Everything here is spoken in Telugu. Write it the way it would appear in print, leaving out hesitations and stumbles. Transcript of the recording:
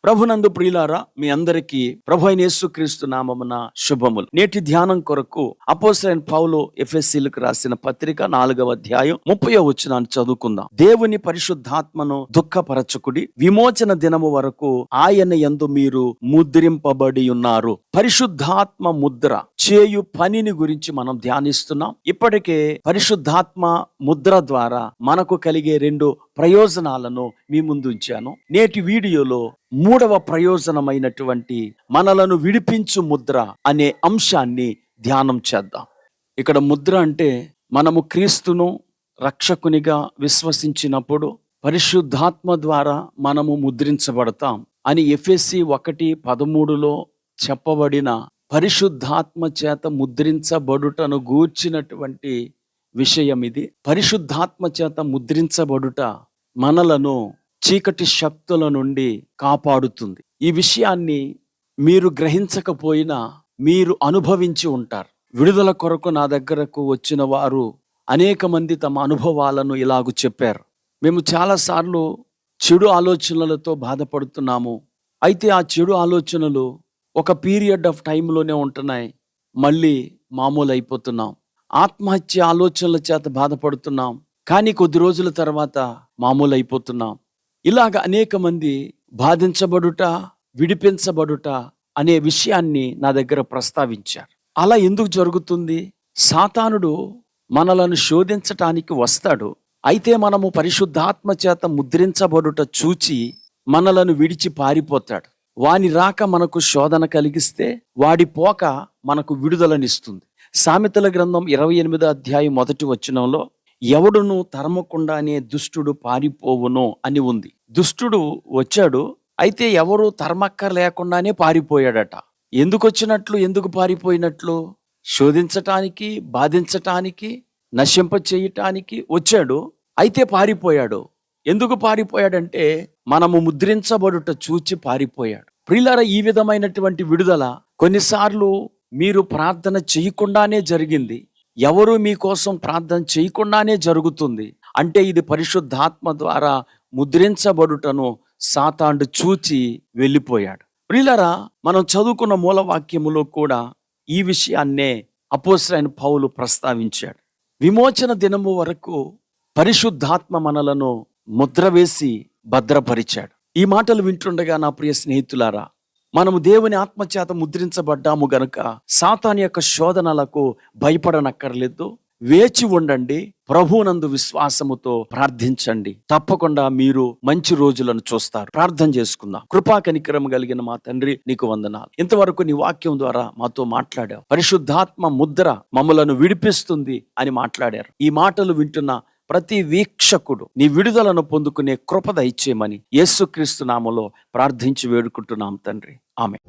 ప్రభునందు ప్రియులారా, మీ అందరికీ ప్రభు అయిన యేసుక్రీస్తు నామమున శుభములు. నేటి ధ్యానం కొరకు అపోస్తలుడైన పౌలు ఎఫెసీయులకు రాసిన పత్రిక 4వ అధ్యాయం 30వ వచనాన్ని చదువుకుందాం. దేవుని పరిశుద్ధాత్మను దుఃఖపరచకుడి, విమోచన దినము వరకు ఆయన యందు మీరు ముద్రింపబడి ఉన్నారు. పరిశుద్ధాత్మ ముద్ర చేయు పనిని గురించి మనం ధ్యానిస్తున్నాం. ఇప్పటికే పరిశుద్ధాత్మ ముద్ర ద్వారా మనకు కలిగే 2 ప్రయోజనాలను మీ ముందు ఉంచాను. నేటి వీడియోలో 3వ ప్రయోజనమైనటువంటి మనలను విడిపించు ముద్ర అనే అంశాన్ని ధ్యానం చేద్దాం. ఇక్కడ ముద్ర అంటే మనము క్రీస్తును రక్షకునిగా విశ్వసించినప్పుడు పరిశుద్ధాత్మ ద్వారా మనము ముద్రించబడతాం అని ఎఫెసీ 1:13లో చెప్పబడిన పరిశుద్ధాత్మ చేత ముద్రించబడుటను గూర్చినటువంటి విషయం ఇది. పరిశుద్ధాత్మ చేత ముద్రించబడుట మనలను చీకటి శక్తుల నుండి కాపాడుతుంది. ఈ విషయాన్ని మీరు గ్రహించకపోయినా మీరు అనుభవించి ఉంటారు. విడుదల కొరకు నా దగ్గరకు వచ్చిన వారు అనేక మంది తమ అనుభవాలను ఇలాగూ చెప్పారు. మేము చాలాసార్లు చెడు ఆలోచనలతో బాధపడుతున్నాము. అయితే ఆ చెడు ఆలోచనలు ఒక పీరియడ్ ఆఫ్ టైంలోనే ఉంటున్నాయి, మళ్ళీ మామూలు అయిపోతున్నాం. ఆత్మహత్య ఆలోచనల చేత బాధపడుతున్నాం, కానీ కొద్ది రోజుల తర్వాత మామూలు అయిపోతున్నాం. ఇలాగ అనేక మంది బాధించబడుట, విడిపించబడుట అనే విషయాన్ని నా దగ్గర ప్రస్తావించారు. అలా ఎందుకు జరుగుతుంది? సాతానుడు మనలను శోధించటానికి వస్తాడు. అయితే మనము పరిశుద్ధాత్మ చేత ముద్రించబడుట చూచి మనలను విడిచి పారిపోతాడు. వాని రాక మనకు శోధన కలిగిస్తే వాడి పోక మనకు విడుదలనిస్తుంది. సామెతల గ్రంథం 28వ అధ్యాయం 1వ వచనంలో ఎవడును తరమకుండానే దుష్టుడు పారిపోవును అని ఉంది. దుష్టుడు వచ్చాడు, అయితే ఎవరు తరమక్క లేకుండానే పారిపోయాడట. ఎందుకు వచ్చినట్లు, ఎందుకు పారిపోయినట్లు? శోధించటానికి, బాధించటానికి, నశింప చేయటానికి వచ్చాడు, అయితే పారిపోయాడు. ఎందుకు పారిపోయాడంటే మనము ముద్రించబడుట చూచి పారిపోయాడు. ప్రియులారా, ఈ విధమైనటువంటి విడుదల కొన్నిసార్లు మీరు ప్రార్థన చేయకుండానే జరిగింది. ఎవరు మీకోసం ప్రార్థన చేయకుండానే జరుగుతుంది. అంటే ఇది పరిశుద్ధాత్మ ద్వారా ముద్రించబడుటను సాతానుడు చూచి వెళ్ళిపోయాడు. ప్రియులారా, మనం చదువుకున్న మూలవాక్యములో కూడా ఈ విషయాన్నే అపోస్తలుడైన పౌలు ప్రస్తావించాడు. విమోచన దినము వరకు పరిశుద్ధాత్మ మనలను ముద్ర వేసి భద్రపరిచాడు. ఈ మాటలు వింటుండగా నా ప్రియ స్నేహితులారా, మనము దేవుని ఆత్మచేత ముద్రించబడ్డాము గనుక సాతాను యొక్క శోధనలకు భయపడనక్కర్లేదు. వేచి ఉండండి, ప్రభువునందు విశ్వాసముతో ప్రార్థించండి. తప్పకుండా మీరు మంచి రోజులను చూస్తారు. ప్రార్థన చేసుకుందాం. కృపా కనికరం కలిగిన మా తండ్రి, నీకు వందనాలు. ఇంతవరకు నీ వాక్యం ద్వారా మాతో మాట్లాడావు. పరిశుద్ధాత్మ ముద్ర మమ్మలను విడిపిస్తుంది అని మాట్లాడారు. ఈ మాటలు వింటున్న ప్రతి వీక్షకుడు నీ విడుదలను పొందుకునే కృప దయచేయమని యేసుక్రీస్తు నామములో ప్రార్థించి వేడుకుంటున్నాం తండ్రి. ఆమేన్.